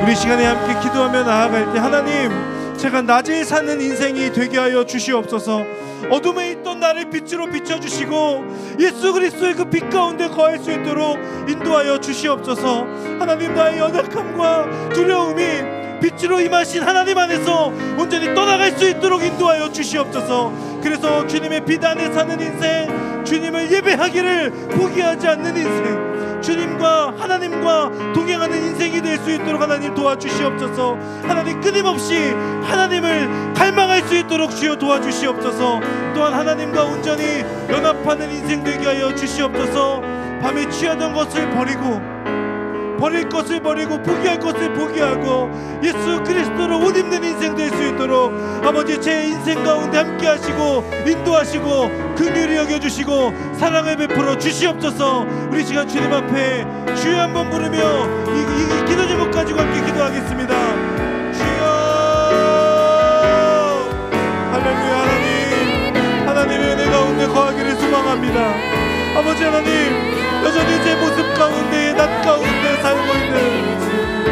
S1: 우리 시간에 함께 기도하며 나아갈 때 하나님, 제가 낮에 사는 인생이 되게 하여 주시옵소서. 어둠에 있던 나를 빛으로 비춰주시고 예수 그리스도의 그 빛 가운데 거할 수 있도록 인도하여 주시옵소서. 하나님, 나의 연약함과 두려움이 빛으로 임하신 하나님 안에서 온전히 떠나갈 수 있도록 인도하여 주시옵소서. 그래서 주님의 빛 안에 사는 인생, 주님을 예배하기를 포기하지 않는 인생, 주님과 하나님과 동행하는 인생이 될 수 있도록 하나님 도와주시옵소서. 하나님, 끊임없이 하나님을 갈망할 수 있도록 주여 도와주시옵소서. 또한 하나님과 온전히 연합하는 인생 되게 하여 주시옵소서. 밤에 취하던 것을 버리고 버릴 것을 버리고 포기할 것을 포기하고 예수 그리스도로 옷 입는 인생 될 수 있도록 아버지 제 인생 가운데 함께 하시고 인도하시고 긍휼히 여겨주시고 사랑을 베풀어 주시옵소서. 우리 시간 주님 앞에 주여 한번 부르며 이 기도 제목 가지고 함께 기도하겠습니다. 주여. 할렐루야. 하나님의 은혜 가운데 거하기를 소망합니다. 아버지 하나님, 여전히 제 모습 가운데 낮 가운데 살고 있는,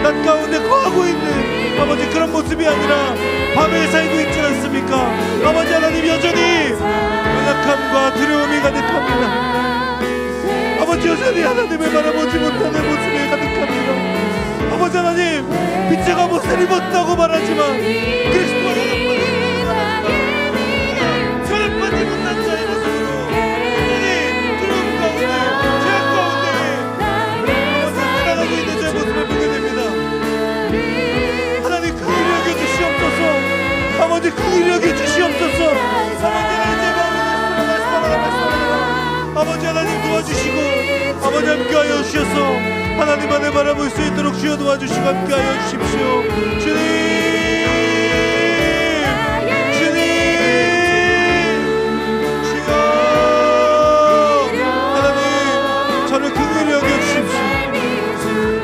S1: 낮 가운데 거하고 있는 아버지 그런 모습이 아니라 밤에 살고 있지 않습니까? 아버지 하나님, 여전히 연약함과 두려움이 가득합니다. 아버지, 여전히 하나님을 바라보지 못하는 모습이 가득합니다. 아버지 하나님, 빛의 갑옷을 입었다고 말하지만 그리스도와 연합하지 못한 자의 모습으로 여전히 두려움 가운데 죄악 가운데 살아가고 있는 제 모습을 보게 됩니다. 하나님 긍휼히 여겨주시옵소서. 아버지 긍휼히 여겨주시옵소서. 아버지 하나님 도와주시고 아버지 함께하여 주셔서 하나님 안에 바라볼 수 있도록 주여 도와주시고 함께하여 주십시오. 주님,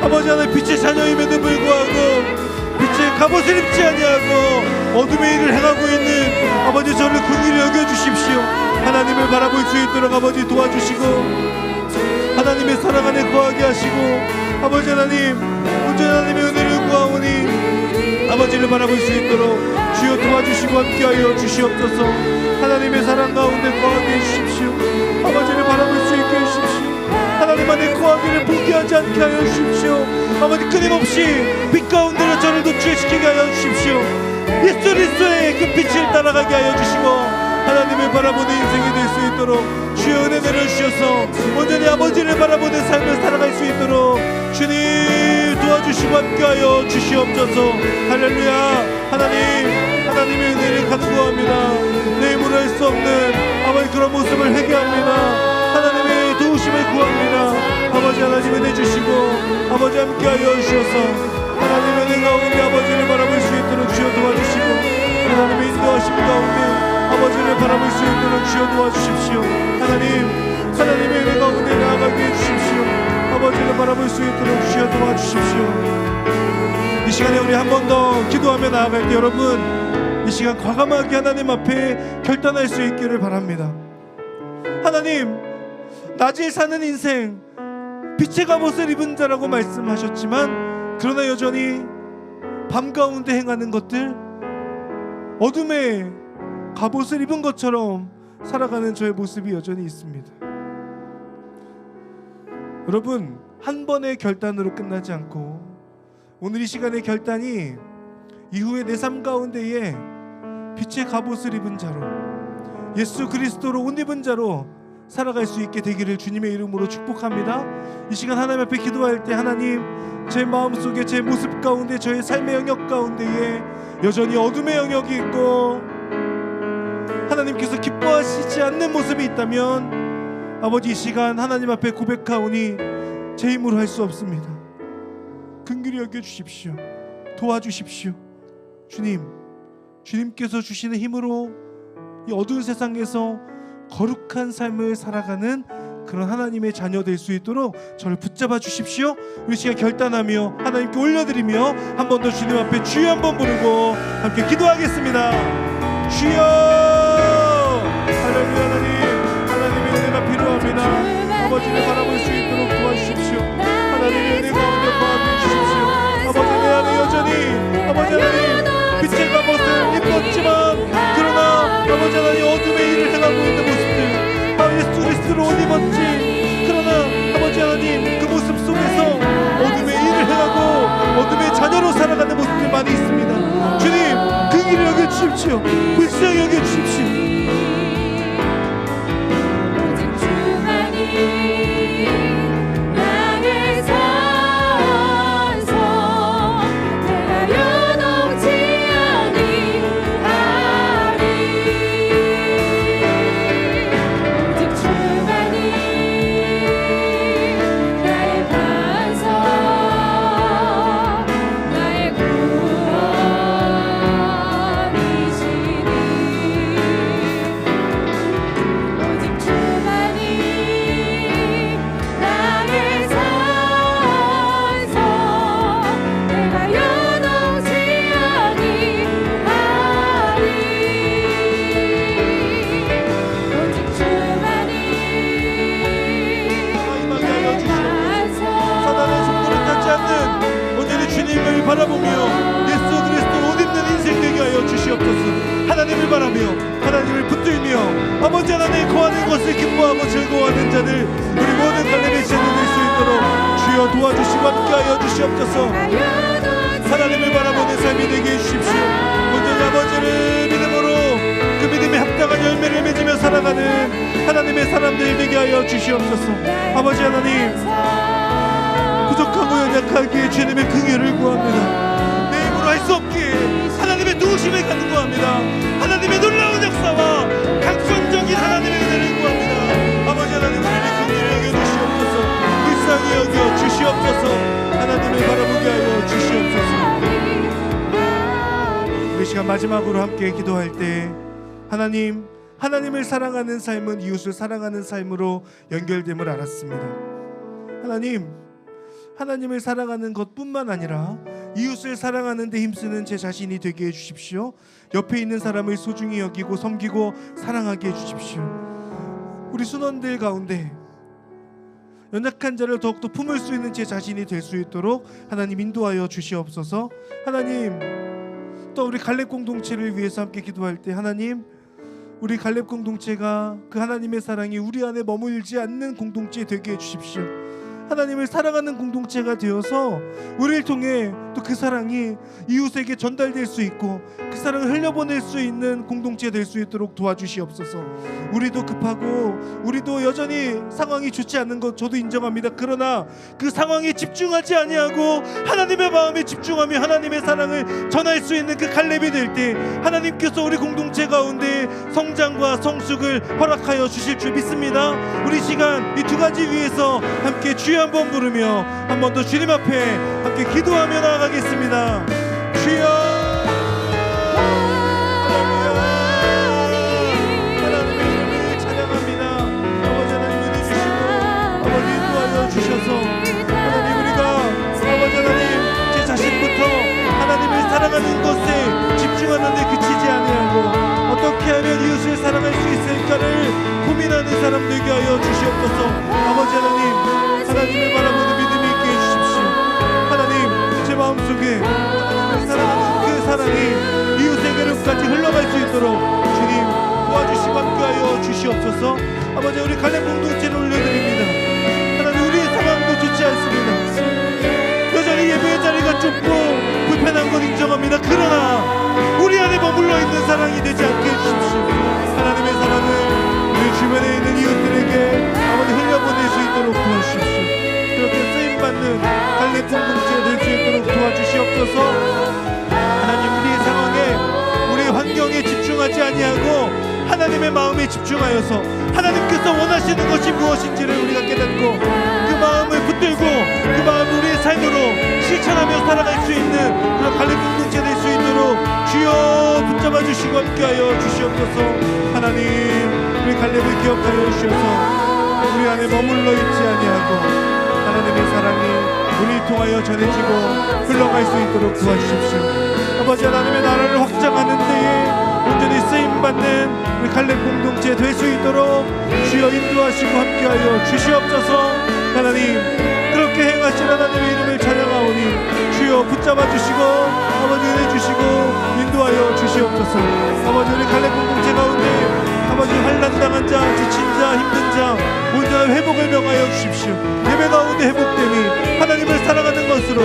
S1: 아버지 하나님, 빛의 자녀임에도 불구하고 빛의 갑옷을 입지 아니하고 어둠의 일을 행하고 있는 아버지, 저를 긍휼히 여겨주십시오. 하나님을 바라볼 수 있도록 아버지 도와주시고 하나님의 사랑 안에 거하게 하시고 아버지 하나님, 온전히 하나님의 은혜를 구하오니 아버지를 바라볼 수 있도록 주여 도와주시고 함께하여 주시옵소서. 하나님의 사랑 가운데 거하게 해주십시오. 아버지를 바라볼 수 있게 해주십시오. 하나님 안에 거하기를 포기하지 않게 하여 주십시오. 아버지, 끊임없이 빛 가운데로 저를 노출시키게 하여 주십시오. 예수 그리스도의 그 빛을 따라가게 하여 주시고 하나님을 바라보는 인생이 될 수 있도록 주여 은혜 내려주셔서 온전히 아버지를 바라보는 삶을 살아갈 수 있도록 주님 도와주시고 함께하여 주시옵소서. 할렐루야. 하나님, 하나님의 은혜를 간구합니다. 내 힘으로 할 수 없는 아버지 그런 모습을 회개합니다. 하나님의 도우심을 구합니다. 아버지 하나님 은혜 주시고 아버지 함께하여 주셔서 하나님의 은혜 가운데 아버지를 바라볼 수 있도록 주여 도와주시고 하나님의 인도하심 가운데 아버지를 바라볼 수 있도록 주여 도와주십시오. 하나님, 하나님의 은혜 가운데 나아가게 해주십시오. 아버지를 바라볼 수 있도록 주여 도와주십시오. 이 시간에 우리 한 번 더 기도하며 나아갈 때 여러분, 이 시간 과감하게 하나님 앞에 결단할 수 있기를 바랍니다. 하나님, 낮에 사는 인생 빛의 갑옷을 입은 자라고 말씀하셨지만 그러나 여전히 밤 가운데 행하는 것들, 어둠의 갑옷을 입은 것처럼 살아가는 저의 모습이 여전히 있습니다. 여러분, 한 번의 결단으로 끝나지 않고 오늘 이 시간의 결단이 이후에 내 삶 가운데에 빛의 갑옷을 입은 자로, 예수 그리스도로 옷 입은 자로 살아갈 수 있게 되기를 주님의 이름으로 축복합니다. 이 시간 하나님 앞에 기도할 때 하나님, 제 마음속에 제 모습 가운데 저의 삶의 영역 가운데에 여전히 어둠의 영역이 있고 하나님께서 기뻐하시지 않는 모습이 있다면 아버지, 이 시간 하나님 앞에 고백하오니 제 힘으로 할 수 없습니다. 긍휼히 여겨주십시오. 도와주십시오. 주님, 주님께서 주시는 힘으로 이 어두운 세상에서 거룩한 삶을 살아가는 그런 하나님의 자녀 될 수 있도록 저를 붙잡아 주십시오. 우리 시간 결단하며 하나님께 올려드리며 한 번 더 주님 앞에 주여 한번 부르고 함께 기도하겠습니다. 주여. 할렐루야. 하나님의 은혜가 필요합니다. 아버지를 바라볼 수 있도록 도와주십시오. 하나님의 은혜 가운데 거하게 해주십시오. 아버지, 내 안에 여전히 아버지 하나님 빛의 갑옷을 입었지만 그러나 아버지 하나님 어둠의 일을 행하고 있는 모습들, 예수 그리스도로 옷 입었지 그러나 아버지 하나님 그 모습 속에서 어둠의 일을 행하고 어둠의 자녀로 살아가는 모습들 많이 있습니다. 주님, 긍휼히 여겨주십시오. 불쌍히 여겨주십시오.
S3: 하나님을 바라며 하나님을 붙들며 아버지 하나님 거하는 것을 기뻐하고 즐거워하는 자들 우리 모든 갈렙의 제자 될 수 있도록 주여 도와주시고 함께하여 주시옵소서. 하나님을 바라보는 삶이 되게 해주십시오. 온전히 아버지를 믿음으로 그 믿음에 합당한 열매를 맺으며 살아가는 하나님의 사람들 되게 하여 주시옵소서. 아버지 하나님, 부족하고 연약하기에 주님의 긍휼을 구합니다. 내 힘으로 할 수 없기에 하나님의 도우심을 간구합니다. 하나님의 놀라운 역사와 각선적인 하나님의 은혜를 구합니다. 아버지 하나님, 우리를 긍휼히 여겨 주시옵소서. 불쌍히 여겨 주시옵소서. 하나님을 바라보게 하여 주시옵소서. 우리 시간 마지막으로 함께 기도할 때 하나님을 사랑하는 삶은 이웃을 사랑하는 삶으로 연결됨을 알았습니다. 하나님을 사랑하는 것뿐만 아니라 이웃을 사랑하는 데 힘쓰는 제 자신이 되게 해주십시오. 옆에 있는 사람을 소중히 여기고 섬기고 사랑하게 해주십시오. 우리 순원들 가운데 연약한 자를 더욱더 품을 수 있는 제 자신이 될 수 있도록 하나님 인도하여 주시옵소서. 하나님, 또 우리 갈렙 공동체를 위해서 함께 기도할 때 하나님, 우리 갈렙 공동체가 그 하나님의 사랑이 우리 안에 머물지 않는 공동체 되게 해주십시오. 하나님을 사랑하는 공동체가 되어서 우리를 통해 또 그 사랑이 이웃에게 전달될 수 있고 그 사랑을 흘려보낼 수 있는 공동체 될 수 있도록 도와주시옵소서. 우리도 급하고 우리도 여전히 상황이 좋지 않은 것 저도 인정합니다. 그러나 그 상황에 집중하지 아니하고 하나님의 마음에 집중하며 하나님의 사랑을 전할 수 있는 그 갈렙이 될 때 하나님께서 우리 공동체 가운데 성장과 성숙을 허락하여 주실 줄 믿습니다. 우리 시간 이 두 가지 위해서 함께 주여 한번 부르며 한 번 더 주님 앞에 함께 기도하며 나아가겠습니다. 주여, 하나님의 이름을 찬양합니다. 아버지 하나님 은혜 주시고 아버지 인도하여 주셔서 하나님 우리가 아버지 하나님 제 자신부터 하나님을 사랑하는 것에 집중하는 데 그치지 아니하고 어떻게 하면 이웃을 사랑할 수 있을까를 고민하는 사람 되게 하여 주시옵소서. 아버지 하나님을 바라보는 믿음이 있게 해주십시오. 하나님, 제 마음속에 하나님을 사랑하는 그 사랑이 이웃에게로까지 흘러갈 수 있도록 주님 도와주시고 함께하여 주시옵소서. 아버지, 우리 갈렙 공동체를 올려드립니다. 하나님, 우리의 상황도 좋지 않습니다. 여전히 예배의 자리가 좁고 불편한 건 인정합니다. 그러나 우리 안에 머물러 있는 사랑이 되지 않게 해주십시오. 하나님의 사랑을 우리 주변에 있는 이웃들에게 아버지 흘려보낼 수 있도록 도와주십시오. 그렇게 쓰임받는 갈렙 공동체 될 수 있도록 도와주시옵소서. 하나님, 우리의 상황에 우리의 환경에 집중하지 아니하고 하나님의 마음에 집중하여서 하나님께서 원하시는 것이 무엇인지를 우리가 깨닫고 그 마음을 붙들고 그 마음을 우리의 삶으로 실천하며 살아갈 수 있는 그런 갈렙 공동체 될 수 있도록 주여 붙잡아 주시고 함께하여 주시옵소서. 하나님, 우리 갈렙을 기억하여 주셔서 우리 안에 머물러 있지 아니하고 하나님의 사랑이 우리를 통하여 전해지고 흘러갈 수 있도록 도와주십시오. 아버지, 하나님의 나라를 확장하는 데에 온전히 쓰임받는 우리 갈렙 공동체 될 수 있도록 주여 인도하시고 함께하여 주시옵소서. 하나님, 그렇게 행하신 하나님의 이름을 찬양하오니 주여 붙잡아 주시고 아버지 은혜 주시고 인도하여 주시옵소서. 아버지, 우리 갈렙 공동체 가운데 아버지 환난당한 자, 지친 자, 힘든 자 온전한 회복을 명하여 주십시오. 예배 가운데 회복됨이 하나님을 사랑하는 것으로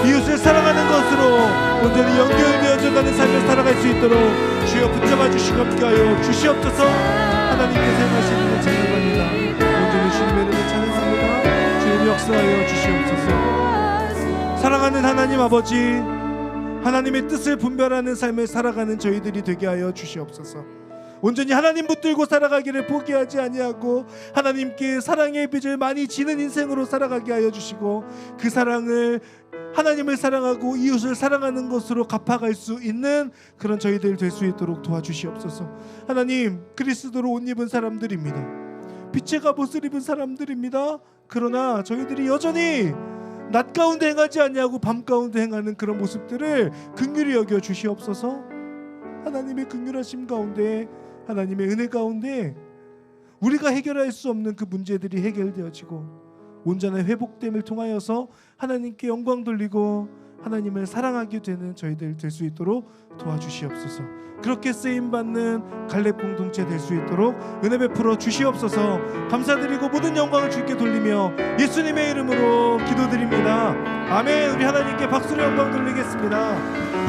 S3: 이웃을 사랑하는 것으로 온전히 연결되어져 가는 삶을 살아갈 수 있도록 주여 붙잡아 주시고 함께하여 주시옵소서. 하나님께서 행하시는 것 찬양합니다. 온전히 주님의 이름을 찬양합니다. 주님 역사하여 주시옵소서. 사랑하는 하나님 아버지, 하나님의 뜻을 분별하는 삶을 살아가는 저희들이 되게 하여 주시옵소서. 온전히 하나님 붙들고 살아가기를 포기하지 아니하고 하나님께 사랑의 빚을 많이 지는 인생으로 살아가게 하여 주시고 그 사랑을 하나님을 사랑하고 이웃을 사랑하는 것으로 갚아갈 수 있는 그런 저희들 될 수 있도록 도와주시옵소서. 하나님, 그리스도로 옷 입은 사람들입니다. 빛의 갑옷을 입은 사람들입니다. 그러나 저희들이 여전히 낮 가운데 행하지 아니하고 밤 가운데 행하는 그런 모습들을 긍휼히 여겨 주시옵소서. 하나님의 긍휼하심 가운데 하나님의 은혜 가운데 우리가 해결할 수 없는 그 문제들이 해결되어지고 온전한 회복됨을 통하여서 하나님께 영광 돌리고 하나님을 사랑하게 되는 저희들 될 수 있도록 도와주시옵소서. 그렇게 쓰임받는 갈렙 공동체 될 수 있도록 은혜 베풀어 주시옵소서. 감사드리고 모든 영광을 주께 돌리며 예수님의 이름으로 기도드립니다. 아멘. 우리 하나님께 박수로 영광 돌리겠습니다.